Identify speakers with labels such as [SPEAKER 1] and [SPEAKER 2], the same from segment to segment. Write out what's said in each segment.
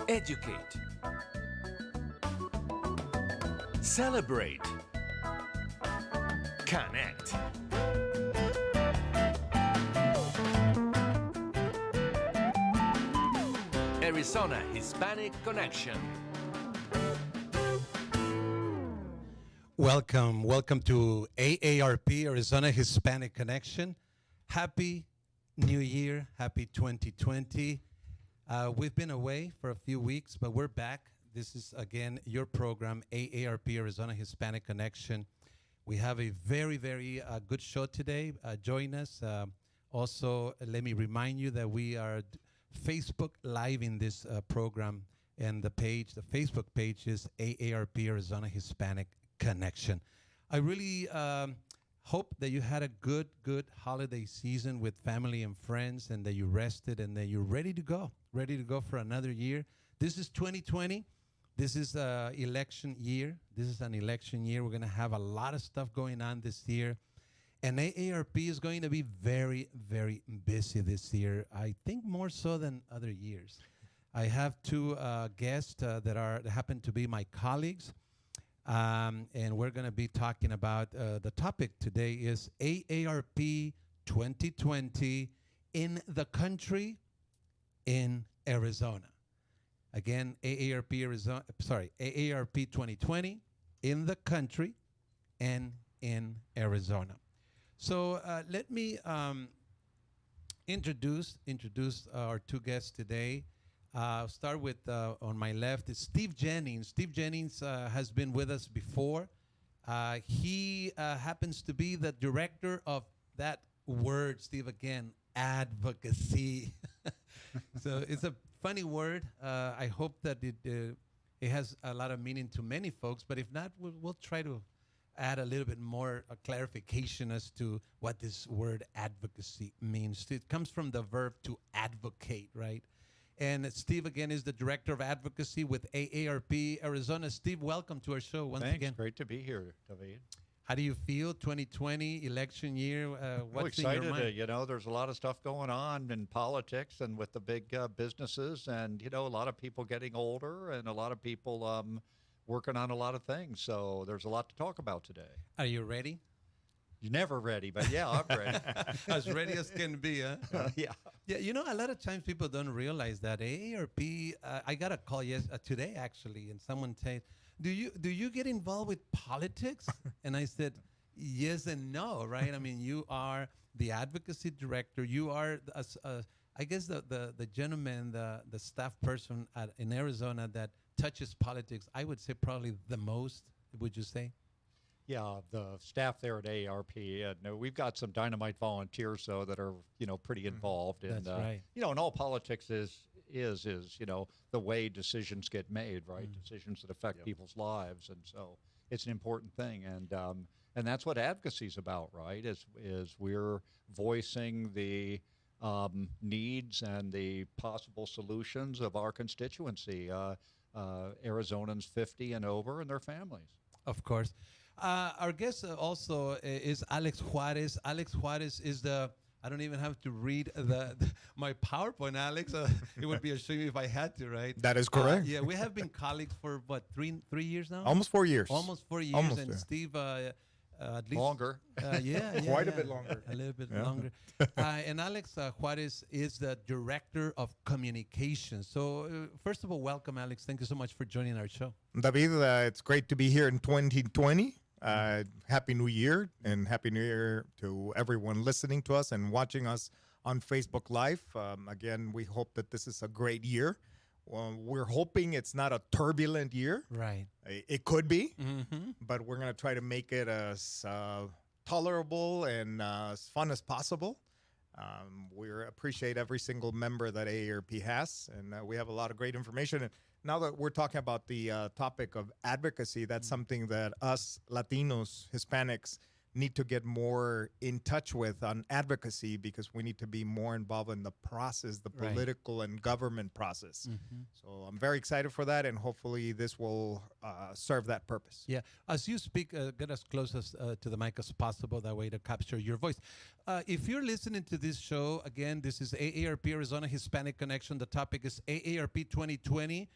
[SPEAKER 1] Educate. Celebrate. Connect. Arizona Hispanic Connection.
[SPEAKER 2] Welcome to AARP, Arizona Hispanic Connection. Happy New Year, happy 2020. We've been away for a few weeks, but we're back. This is, again, your program, AARP, Arizona Hispanic Connection. We have a very, very good show today. Join us. Also, let me remind you that we are Facebook Live in this program, and the Facebook page is AARP, Arizona Hispanic Connection. I really hope that you had a good holiday season with family and friends, and that you rested, and that you're ready to go for another year. This is 2020. This is election year. This is an election year. We're going to have a lot of stuff going on this year. And AARP is going to be very, very busy this year. I think more so than other years. I have two guests that happen to be my colleagues. And we're going to be talking about the topic today is AARP 2020 in the country, in Arizona. Again, AARP 2020 in the country and in Arizona. So let me introduce our two guests today. I'll start with, on my left, is Steve Jennings. Steve Jennings has been with us before. He happens to be the director of that word, Steve, again, advocacy. So it's a funny word. I hope that it has a lot of meaning to many folks, but if not, we'll try to add a little bit more clarification as to what this word advocacy means. It comes from the verb to advocate, right? And Steve, again, is the Director of Advocacy with AARP Arizona. Steve, welcome to our show once again.
[SPEAKER 3] Thanks. Great to be here, David.
[SPEAKER 2] How do you feel? 2020 election year. What's
[SPEAKER 3] excited.
[SPEAKER 2] in your mind?
[SPEAKER 3] There's a lot of stuff going on in politics and with the big businesses, and a lot of people getting older, and a lot of people working on a lot of things. So there's a lot to talk about today.
[SPEAKER 2] Are you ready?
[SPEAKER 3] You're never ready, but yeah, I'm ready.
[SPEAKER 2] As ready as can be, huh?
[SPEAKER 3] Yeah.
[SPEAKER 2] Yeah, a lot of times people don't realize that AARP. I got a call today actually, and someone said, "Do you get involved with politics?" And I said, "Yes and no, right? I mean, you are the advocacy director. You are, I guess, the gentleman, the staff person in Arizona that touches politics. I would say probably the most. Would you say?"
[SPEAKER 3] Yeah, the staff there at AARP, and we've got some dynamite volunteers though that are pretty involved.
[SPEAKER 2] That's right.
[SPEAKER 3] And all politics is the way decisions get made, right? Decisions that affect people's lives, and so it's an important thing. And that's what advocacy is about, right? Is we're voicing the needs and the possible solutions of our constituency, Arizonans 50 and over, and their families.
[SPEAKER 2] Of course. Our guest also is Alex Juarez. Alex Juarez is I don't even have to read my PowerPoint, Alex. It would be a shame if I had to, right?
[SPEAKER 4] That is correct.
[SPEAKER 2] Yeah, we have been colleagues for, what, three years now?
[SPEAKER 4] Almost 4 years.
[SPEAKER 2] Almost 4 years.
[SPEAKER 4] Almost,
[SPEAKER 2] and
[SPEAKER 4] yeah.
[SPEAKER 2] Steve, at least.
[SPEAKER 3] Longer.
[SPEAKER 2] Yeah.
[SPEAKER 4] Quite a bit longer.
[SPEAKER 2] A little bit longer. And Alex Juarez is the Director of Communications. So, first of all, welcome, Alex. Thank you so much for joining our show.
[SPEAKER 4] David, it's great to be here in 2020. Happy New Year, and Happy New Year to everyone listening to us and watching us on Facebook Live. Again, we hope that this is a great year. We're hoping it's not a turbulent year.
[SPEAKER 2] Right.
[SPEAKER 4] It could be, but we're going to try to make it as tolerable and as fun as possible. We appreciate every single member that AARP has, and we have a lot of great information. And now that we're talking about the topic of advocacy, that's something that us Latinos, Hispanics, need to get more in touch with on advocacy, because we need to be more involved in the process, the
[SPEAKER 2] Right.
[SPEAKER 4] political and government process. So I'm very excited for that, and hopefully this will serve that purpose.
[SPEAKER 2] Yeah, as you speak, get as close as to the mic as possible, that way to capture your voice. If you're listening to this show, again, this is AARP Arizona Hispanic Connection. The topic is AARP 2020.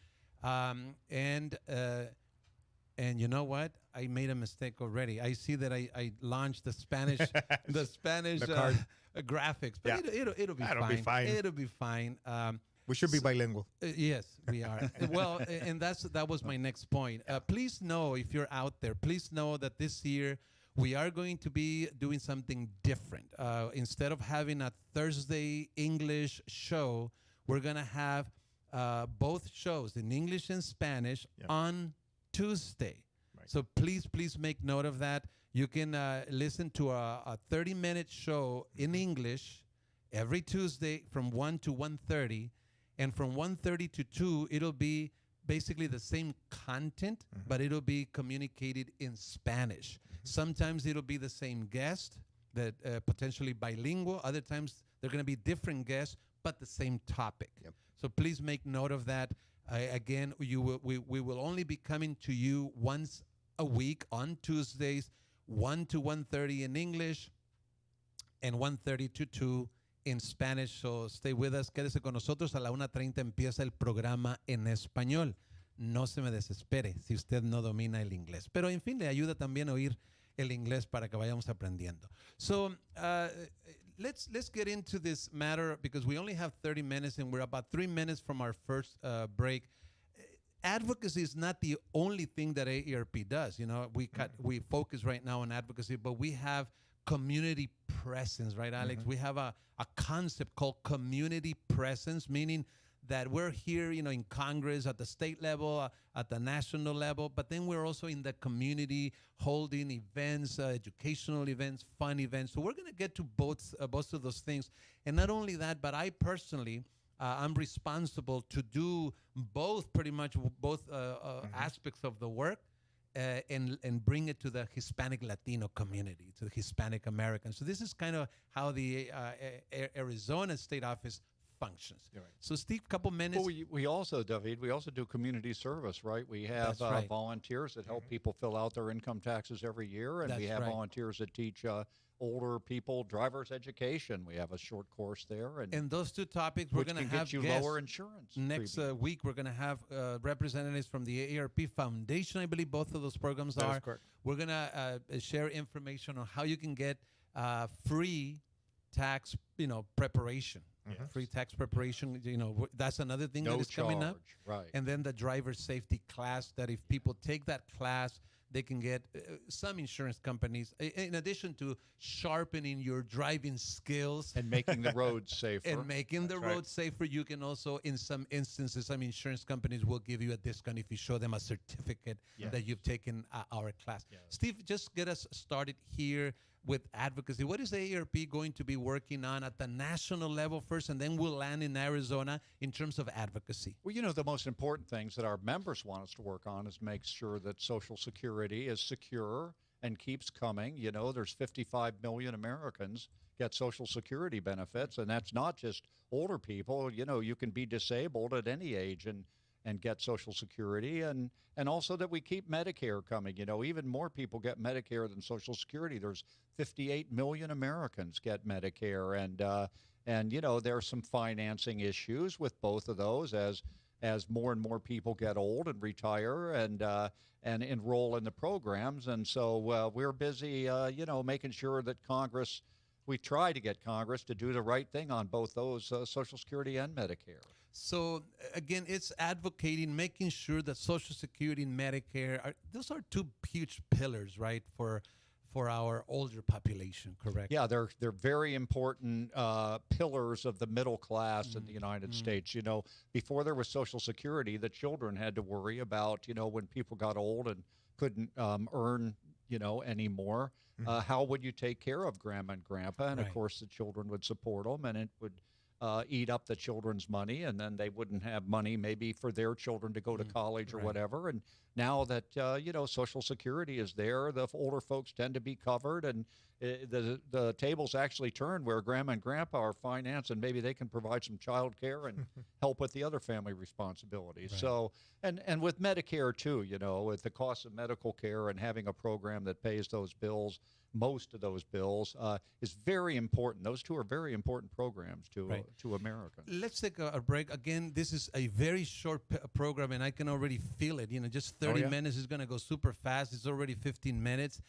[SPEAKER 2] And you know what? I made a mistake already. I see that I launched the Spanish
[SPEAKER 4] The card.
[SPEAKER 2] graphics, but
[SPEAKER 4] Yeah.
[SPEAKER 2] it'll be
[SPEAKER 4] That'll
[SPEAKER 2] fine.
[SPEAKER 4] be fine.
[SPEAKER 2] It'll be fine.
[SPEAKER 4] We should be bilingual.
[SPEAKER 2] Yes, we are. Well, and that was my next point. Please know, if you're out there, please know that this year we are going to be doing something different. Instead of having a Thursday English show, we're going to have both shows in English and Spanish on Tuesday.
[SPEAKER 4] Right.
[SPEAKER 2] So please make note of that. You can listen to a 30-minute show in English every Tuesday from 1 to 1:30, and from 1:30 to 2, it'll be basically the same content, but it'll be communicated in Spanish. Sometimes it'll be the same guest, that potentially bilingual. Other times they're going to be different guests, but the same topic.
[SPEAKER 4] Yep.
[SPEAKER 2] So please make note of that. Again, we will only be coming to you once a week on Tuesdays, 1 to 1:30 in English, and 1:30 to 2 in Spanish. So stay with us. Quédese con nosotros. A la 1:30 empieza el programa en español. No se me desespere si usted no domina el inglés. Pero, en fin, le ayuda también a oír el inglés para que vayamos aprendiendo. So, let's get into this matter, because we only have 30 minutes and we're about 3 minutes from our first break. Advocacy is not the only thing that AARP does. You know, we focus right now on advocacy, but we have community presence, right, Alex? We have a concept called community presence, meaning that we're here, you know, in Congress, at the state level, at the national level, but then we're also in the community holding events, educational events, fun events. So we're going to get to both of those things. And not only that, but I personally, I'm responsible to do pretty much both aspects of the work. And bring it to the Hispanic Latino community, to the Hispanic Americans. So this is kind of how the Arizona State Office functions.
[SPEAKER 3] You're right.
[SPEAKER 2] So Steve, couple minutes.
[SPEAKER 3] Well, we also, David, we also do community service, right? We have
[SPEAKER 2] That's right.
[SPEAKER 3] volunteers that help people fill out their income taxes every year, and we
[SPEAKER 2] That's
[SPEAKER 3] have
[SPEAKER 2] right.
[SPEAKER 3] volunteers that teach older people driver's education. We have a short course there,
[SPEAKER 2] And those two topics, we're
[SPEAKER 3] which
[SPEAKER 2] going to
[SPEAKER 3] can
[SPEAKER 2] have
[SPEAKER 3] get you
[SPEAKER 2] guests.
[SPEAKER 3] lower insurance.
[SPEAKER 2] Next
[SPEAKER 3] premium.
[SPEAKER 2] week, we're going to have representatives from the AARP Foundation. I believe both of those programs
[SPEAKER 4] That is
[SPEAKER 2] are.
[SPEAKER 4] correct.
[SPEAKER 2] We're going to share information on how you can get free tax, preparation. Free tax preparation. That's another thing
[SPEAKER 3] No
[SPEAKER 2] that is coming up.
[SPEAKER 3] charge, right.
[SPEAKER 2] And then the driver safety class, that if people take that class, they can get some insurance companies, in addition to sharpening your driving skills
[SPEAKER 3] And making the roads safer.
[SPEAKER 2] and making the
[SPEAKER 4] That's right.
[SPEAKER 2] road safer, you can also, in some instances, some insurance companies will give you a discount if you show them a certificate that you've taken our class. Steve, just get us started here with advocacy. What is AARP going to be working on at the national level first, and then we'll land in Arizona in terms of advocacy?
[SPEAKER 3] Well, the most important things that our members want us to work on is make sure that Social Security is secure and keeps coming. There's 55 million Americans get Social Security benefits, and that's not just older people. You can be disabled at any age and get Social Security, and also that we keep Medicare coming. Even more people get Medicare than Social Security. There's 58 million Americans get Medicare, and there are some financing issues with both of those as more and more people get old and retire and enroll in the programs. And so we're busy, making sure that we try to get Congress to do the right thing on both those, Social Security and Medicare.
[SPEAKER 2] So, again, it's advocating, making sure that Social Security and Medicare, those are two huge pillars, right, for our older population, correct?
[SPEAKER 3] Yeah, they're very important pillars of the middle class in the United States. Before there was Social Security, the children had to worry about, when people got old and couldn't earn, anymore. How would you take care of grandma and grandpa? And,
[SPEAKER 2] Right.
[SPEAKER 3] of course, the children would support them, and it would eat up the children's money, and then they wouldn't have money maybe for their children to go to college or
[SPEAKER 2] Right.
[SPEAKER 3] whatever. And now that Social Security is there, the older folks tend to be covered, and the tables actually turn where grandma and grandpa are financed, and maybe they can provide some child care and help with the other family responsibilities.
[SPEAKER 2] Right.
[SPEAKER 3] So, and with Medicare too, with the cost of medical care and having a program that pays those bills, most of those bills, is very important. Those two are very important programs to Americans.
[SPEAKER 2] Let's take a break. Again, this is a very short program, and I can already feel it. Just 30 minutes is going to go super fast. It's already 15 minutes.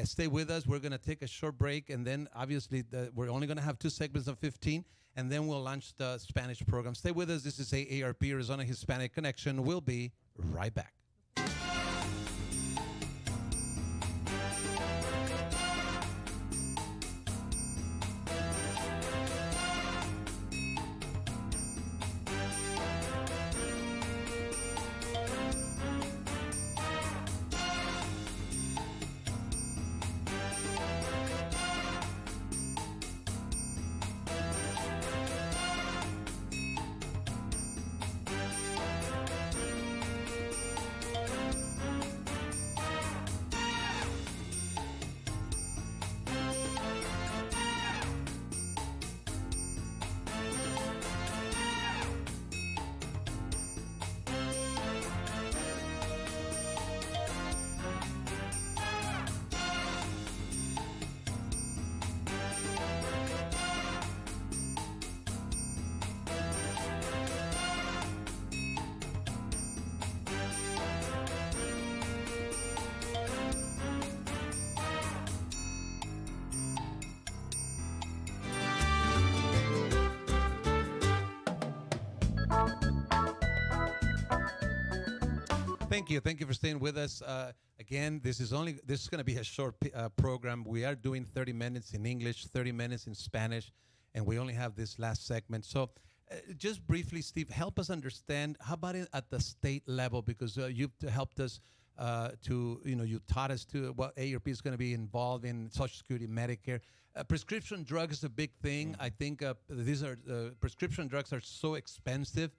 [SPEAKER 2] Stay with us. We're going to take a short break, and then obviously we're only going to have 2 segments of 15, and then we'll launch the Spanish program. Stay with us. This is AARP, Arizona Hispanic Connection. We'll be right back. Thank you. Thank you for staying with us. Again, this is going to be a short program. We are doing 30 minutes in English, 30 minutes in Spanish, and we only have this last segment. So just briefly, Steve, help us understand, how about it at the state level? Because you've helped us you taught us to what AARP is going to be involved in, Social Security, Medicare. Prescription drugs is a big thing. I think prescription drugs are so expensive.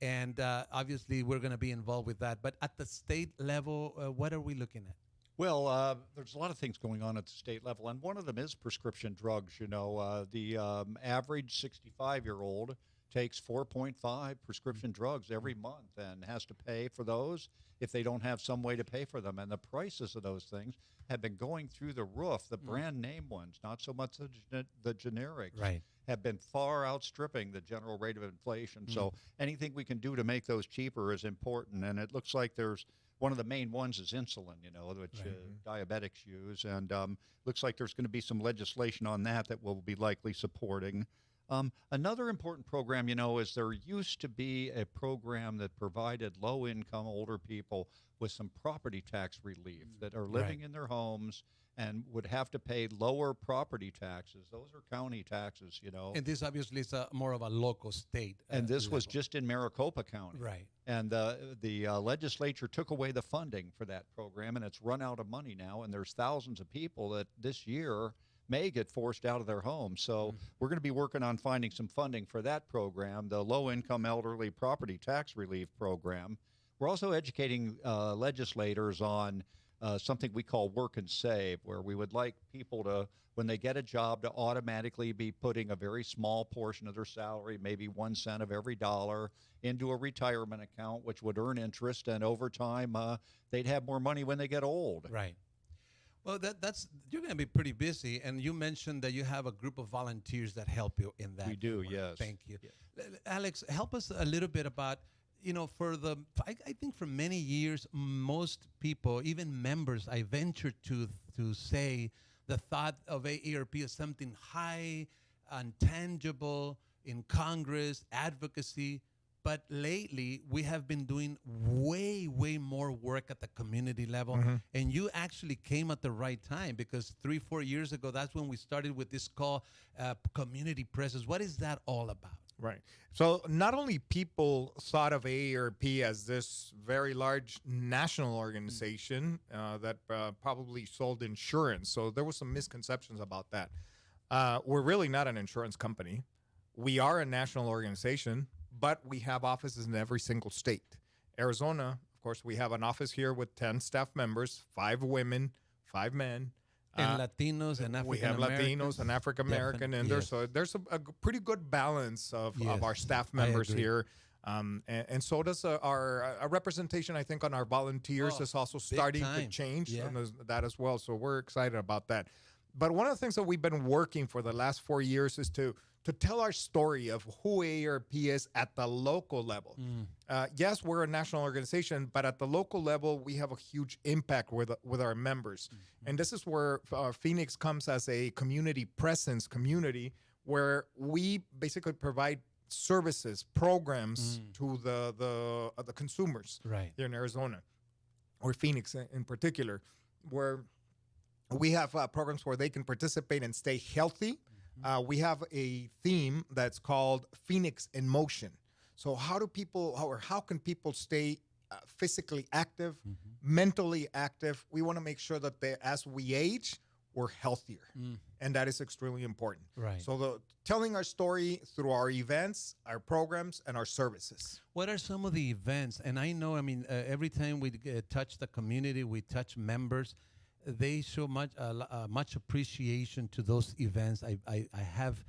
[SPEAKER 2] And obviously, we're going to be involved with that. But at the state level, what are we looking at?
[SPEAKER 3] Well, there's a lot of things going on at the state level, and one of them is prescription drugs. The average 65-year-old takes 4.5 prescription drugs every month and has to pay for those if they don't have some way to pay for them. And the prices of those things have been going through the roof. The brand name ones, not so much the generics.
[SPEAKER 2] Right.
[SPEAKER 3] Have been far outstripping the general rate of inflation. So anything we can do to make those cheaper is important. And it looks like there's one of the main ones is insulin, which diabetics use. And looks like there's going to be some legislation on that we'll be likely supporting. Another important program, is there used to be a program that provided low-income older people with some property tax relief that are living in their homes and would have to pay lower property taxes. Those are county taxes,
[SPEAKER 2] And this obviously is more of a local state.
[SPEAKER 3] And this
[SPEAKER 2] level.
[SPEAKER 3] was just in Maricopa County.
[SPEAKER 2] Right.
[SPEAKER 3] And the legislature took away the funding for that program, and it's run out of money now. And there's thousands of people that this year may get forced out of their homes. So we're going to be working on finding some funding for that program, the Low-Income Elderly Property Tax Relief Program. We're also educating legislators on something we call Work and Save, where we would like people to, when they get a job, to automatically be putting a very small portion of their salary, maybe 1 cent of every dollar, into a retirement account, which would earn interest, and over time, they'd have more money when they get old.
[SPEAKER 2] Right. Well, you're going to be pretty busy, and you mentioned that you have a group of volunteers that help you in that.
[SPEAKER 3] We do,
[SPEAKER 2] work.
[SPEAKER 3] yes.
[SPEAKER 2] Thank you.
[SPEAKER 3] Yes.
[SPEAKER 2] Alex, help us a little bit about, I think for many years, most people, even members, I venture to say the thought of AARP as something high, intangible, in Congress, advocacy. But lately, we have been doing way, way more work at the community level. And you actually came at the right time, because 3-4 years ago, that's when we started with this call, community presence. What is that all about?
[SPEAKER 4] Right. So not only people thought of AARP as this very large national organization that probably sold insurance. So there were some misconceptions about that. We're really not an insurance company. We are a national organization, but we have offices in every single state. Arizona, of course, we have an office here with 10 staff members, 5 women, 5 men.
[SPEAKER 2] And Latinos and African
[SPEAKER 4] We have
[SPEAKER 2] Americans.
[SPEAKER 4] Latinos and African American, and
[SPEAKER 2] Yes.
[SPEAKER 4] there's a pretty good balance of
[SPEAKER 2] Yes,
[SPEAKER 4] our staff
[SPEAKER 2] I
[SPEAKER 4] members
[SPEAKER 2] agree.
[SPEAKER 4] here. And so does our representation, I think, on our volunteers
[SPEAKER 2] Oh,
[SPEAKER 4] is also
[SPEAKER 2] big
[SPEAKER 4] starting to
[SPEAKER 2] time.
[SPEAKER 4] change
[SPEAKER 2] Yeah.
[SPEAKER 4] on that as well. So we're excited about that. But one of the things that we've been working for the last 4 years is to tell our story of who AARP is at the local level. Yes, we're a national organization, but at the local level, we have a huge impact with our members. And this is where Phoenix comes as a community presence community where we basically provide services, programs to the consumers
[SPEAKER 2] Right.
[SPEAKER 4] here in Arizona, or Phoenix in particular, where we have programs where they can participate and stay healthy. We have a theme that's called Phoenix in Motion. So how can people stay physically active, mentally active? We want to make sure that as we age, we're healthier. And that is extremely important.
[SPEAKER 2] Right.
[SPEAKER 4] So telling our story through our events, our programs, and our services.
[SPEAKER 2] What are some of the events? And I know, every time we touch the community, we touch members, they show much appreciation to those events. I have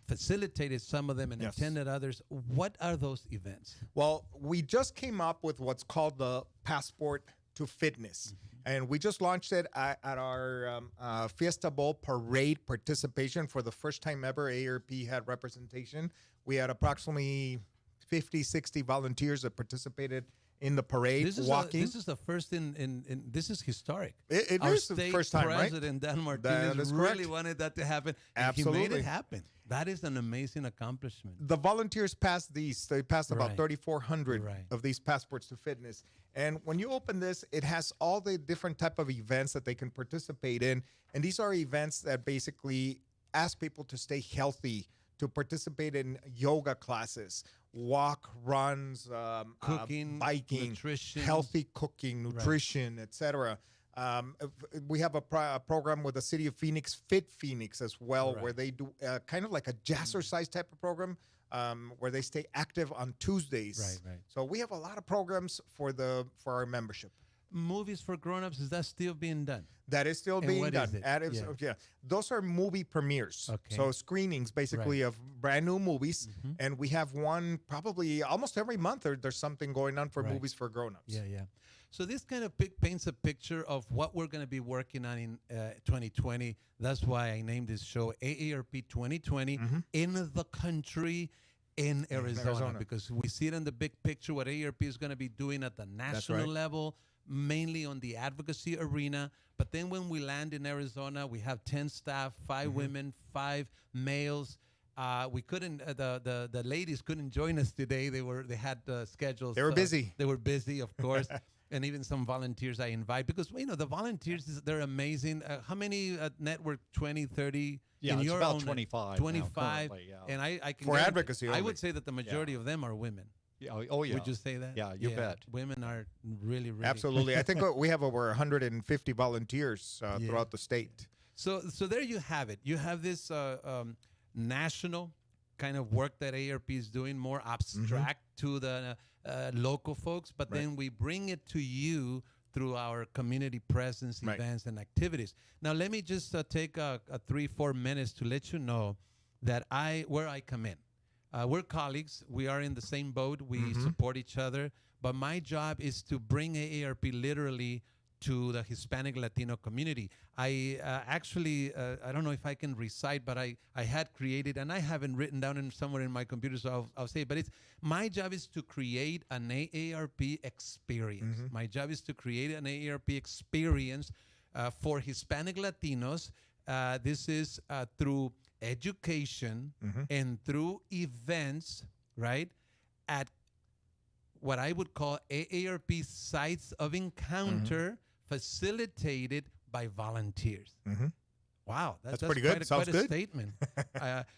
[SPEAKER 2] facilitated some of them and
[SPEAKER 4] Yes.
[SPEAKER 2] attended others. What are those events?
[SPEAKER 4] Well, we just came up with what's called the Passport to Fitness. And we just launched it at our Fiesta Bowl parade participation. For the first time ever, AARP had representation. We had approximately 50, 60 volunteers that participated in the parade, walking.
[SPEAKER 2] This is the first this is historic.
[SPEAKER 4] It
[SPEAKER 2] Our
[SPEAKER 4] is the
[SPEAKER 2] state
[SPEAKER 4] first time, right?
[SPEAKER 2] President Dan
[SPEAKER 4] That
[SPEAKER 2] Martinez
[SPEAKER 4] is
[SPEAKER 2] really
[SPEAKER 4] correct.
[SPEAKER 2] wanted that to happen. And he made
[SPEAKER 4] Absolutely.
[SPEAKER 2] it happen. That is an amazing accomplishment.
[SPEAKER 4] The volunteers passed these. They passed about
[SPEAKER 2] Right.
[SPEAKER 4] 3,400
[SPEAKER 2] Right.
[SPEAKER 4] of these passports to fitness. And when you open this, it has all the different type of events that they can participate in. And these are events that basically ask people to stay healthy, to participate in yoga classes, walk, runs,
[SPEAKER 2] Cooking,
[SPEAKER 4] biking,
[SPEAKER 2] nutrition.
[SPEAKER 4] healthy cooking, nutrition, etc. We have a program with the city of Phoenix, Fit Phoenix, as well,
[SPEAKER 2] Right.
[SPEAKER 4] where they do kind of like a jazzercise type of program, where they stay active on Tuesdays.
[SPEAKER 2] Right.
[SPEAKER 4] So we have a lot of programs for our membership.
[SPEAKER 2] Movies for grown-ups, is that still being done?
[SPEAKER 4] That is still
[SPEAKER 2] And
[SPEAKER 4] being
[SPEAKER 2] what
[SPEAKER 4] done.
[SPEAKER 2] is it?
[SPEAKER 4] Yeah. Those are movie premieres.
[SPEAKER 2] Okay.
[SPEAKER 4] So screenings basically of brand new movies. And we have one probably almost every month there's something going on for
[SPEAKER 2] Right.
[SPEAKER 4] movies for grown-ups.
[SPEAKER 2] Yeah. So this kind of paints a picture of what we're going to be working on in 2020. That's why I named this show AARP 2020 in the country in Arizona, because we see it in the big picture what AARP is going to be doing at the national
[SPEAKER 4] right.
[SPEAKER 2] level, mainly on the advocacy arena. But then when we land in Arizona, we have 10 staff, 5 women, 5 males. We couldn't. The ladies couldn't join us today. They had schedules.
[SPEAKER 4] They were busy.
[SPEAKER 2] They were busy, of course, and even some volunteers I invite because the volunteers they're amazing. How many at Network 20, 30?
[SPEAKER 3] Yeah,
[SPEAKER 2] in
[SPEAKER 3] it's
[SPEAKER 2] your
[SPEAKER 3] about
[SPEAKER 2] own
[SPEAKER 3] 25 now,
[SPEAKER 2] 25,
[SPEAKER 3] currently, yeah.
[SPEAKER 2] and I can
[SPEAKER 4] For
[SPEAKER 2] guarantee-
[SPEAKER 4] advocacy
[SPEAKER 2] I
[SPEAKER 4] only.
[SPEAKER 2] would say that the majority of them are women.
[SPEAKER 3] Yeah, oh yeah.
[SPEAKER 2] Would you say that?
[SPEAKER 3] Yeah, you bet.
[SPEAKER 2] Women are really.
[SPEAKER 4] Absolutely. I think we have over 150 volunteers throughout the state.
[SPEAKER 2] So there you have it. You have this national kind of work that AARP is doing, more abstract to the local folks, but then we bring it to you through our community presence events and activities. Now, let me just take 3-4 minutes to let you know that where I come in. We're colleagues. We are in the same boat. We support each other. But my job is to bring AARP literally to the Hispanic Latino community. I actually, I don't know if I can recite, but I had created, and I haven't written down somewhere in my computer, so I'll say it, but my job is to create an AARP experience. My job is to create an AARP experience for Hispanic Latinos. This is through education and through events, right, at what I would call AARP sites of encounter facilitated by volunteers. Wow,
[SPEAKER 4] That's pretty good.
[SPEAKER 2] Quite
[SPEAKER 4] Sounds
[SPEAKER 2] a
[SPEAKER 4] good.
[SPEAKER 2] statement.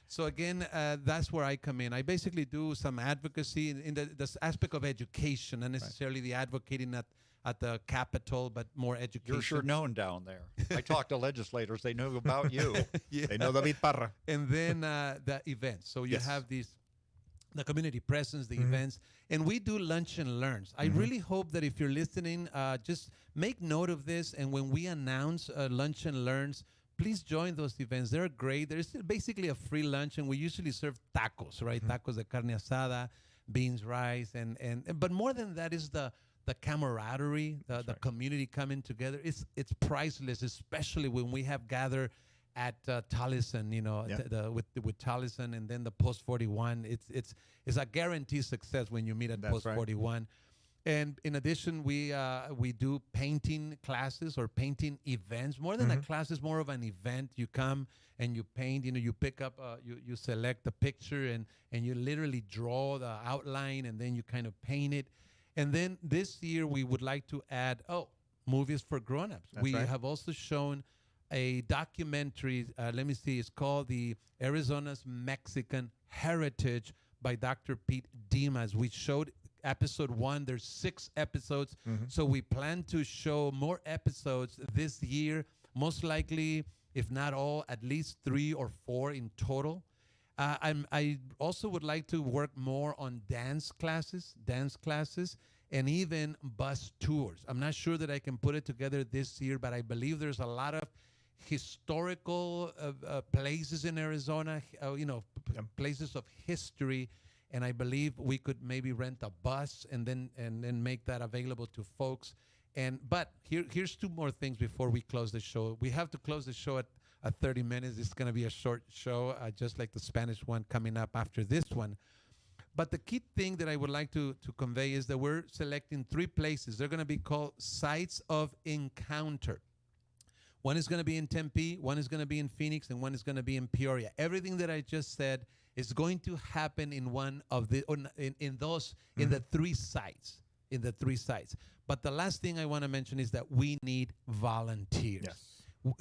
[SPEAKER 2] So again, that's where I come in. I basically do some advocacy in this aspect of education, not necessarily the advocating at the Capitol, but more education.
[SPEAKER 3] You're sure known down there. I talk to legislators; they know about you.
[SPEAKER 4] They know David Parra.
[SPEAKER 2] And then the events. So you
[SPEAKER 4] Yes.
[SPEAKER 2] have these the community presence, the events, and we do lunch and learns. I really hope that if you're listening, just make note of this, and when we announce lunch and learns, please join those events. They're great. There's basically a free lunch, and we usually serve tacos, right? Tacos de carne asada, beans, rice, and but more than that is the camaraderie, the community coming together. It's priceless, especially when we have gathered at Tallison, with Tallison, and then the Post 41. It's a guaranteed success when you meet at Post 41. And in addition, we do painting classes or painting events. More than a class, it's more of an event. You come and you paint. You pick up, you select the picture and you literally draw the outline, and then you kind of paint it. And then this year we would like to add movies for grown-ups. We have also shown a documentary. Let me see. It's called the Arizona's Mexican Heritage by Dr. Pete Dimas. We showed episode 1. There's 6 episodes. So we plan to show more episodes this year, most likely, if not all, at least 3 or 4 in total. I also would like to work more on dance classes, and even bus tours. I'm not sure that I can put it together this year, but I believe there's a lot of historical places in Arizona, places of history. And I believe we could maybe rent a bus and then make that available to folks. But here's 2 more things before we close the show. We have to close the show at 30 minutes. It's going to be a short show, just like the Spanish one coming up after this one. But the key thing that I would like to convey is that we're selecting 3 places. They're going to be called Sites of Encounter. One is going to be in Tempe, one is going to be in Phoenix, and one is going to be in Peoria. Everything that I just said is going to happen in one of the in the 3 sites. In the 3 sites. But the last thing I want to mention is that we need volunteers.
[SPEAKER 4] Yes.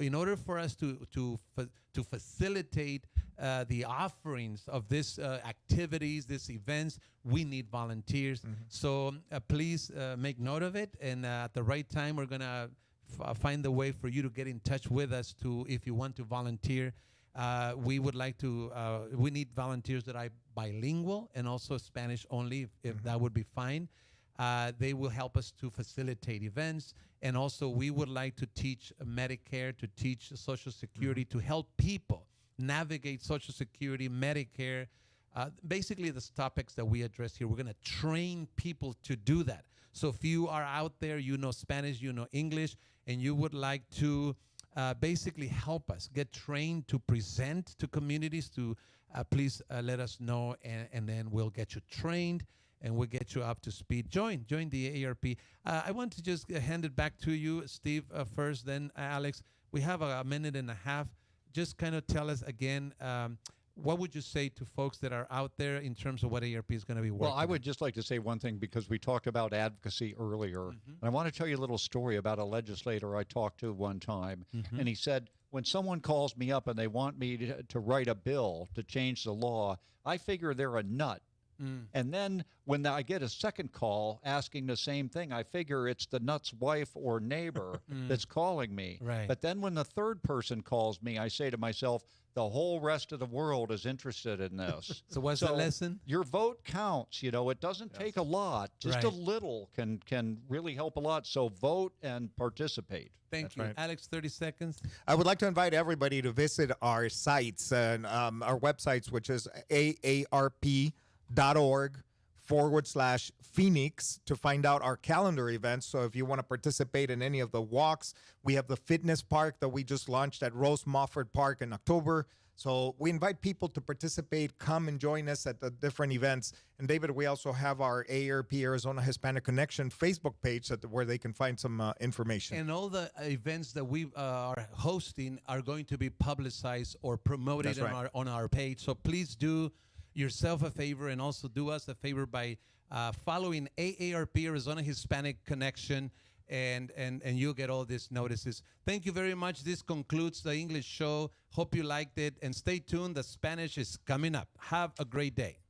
[SPEAKER 2] In order for us to facilitate the offerings of these activities, these events, we need volunteers. So please make note of it, and at the right time, we're gonna find the way for you to get in touch with us if you want to volunteer. We would like to. We need volunteers that are bilingual and also Spanish only, if that would be fine. They will help us to facilitate events. And also, we would like to teach Medicare, to teach Social Security, to help people navigate Social Security, Medicare, basically the topics that we address here. We're going to train people to do that. So if you are out there, you know Spanish, you know English, and you would like to basically help us get trained to present to communities, please let us know, and then we'll get you trained. And we'll get you up to speed. Join the AARP. I want to just hand it back to you, Steve, first, then Alex. We have a minute and a half. Just kind of tell us again, what would you say to folks that are out there in terms of what AARP is going to be working on?
[SPEAKER 3] Well, I would just like to say one thing, because we talked about advocacy earlier. And I want to tell you a little story about a legislator I talked to one time. And he said, when someone calls me up and they want me to write a bill to change the law, I figure they're a nut. And then when I get a second call asking the same thing, I figure it's the nut's wife or neighbor that's calling me.
[SPEAKER 2] Right.
[SPEAKER 3] But then when the third person calls me, I say to myself, the whole rest of the world is interested in this.
[SPEAKER 2] So what's the lesson?
[SPEAKER 3] Your vote counts. It doesn't take a lot. Just a little can really help a lot. So vote and participate.
[SPEAKER 2] Thank you.
[SPEAKER 4] right.
[SPEAKER 2] Alex, 30 seconds.
[SPEAKER 4] I would like to invite everybody to visit our sites and our websites, which is AARP.org/Phoenix, to find out our calendar events. So if you want to participate in any of the walks, we have the fitness park that we just launched at Rose Mofford Park in October. So we invite people to participate, come and join us at the different events. And David, we also have our AARP Arizona Hispanic Connection Facebook page where they can find some information.
[SPEAKER 2] And all the events that we are hosting are going to be publicized or promoted on our page. So please do yourself a favor and also do us a favor by following AARP Arizona Hispanic Connection, and you'll get all these notices. Thank you very much. This concludes the English show. Hope you liked it, and stay tuned. The Spanish is coming up. Have a great day.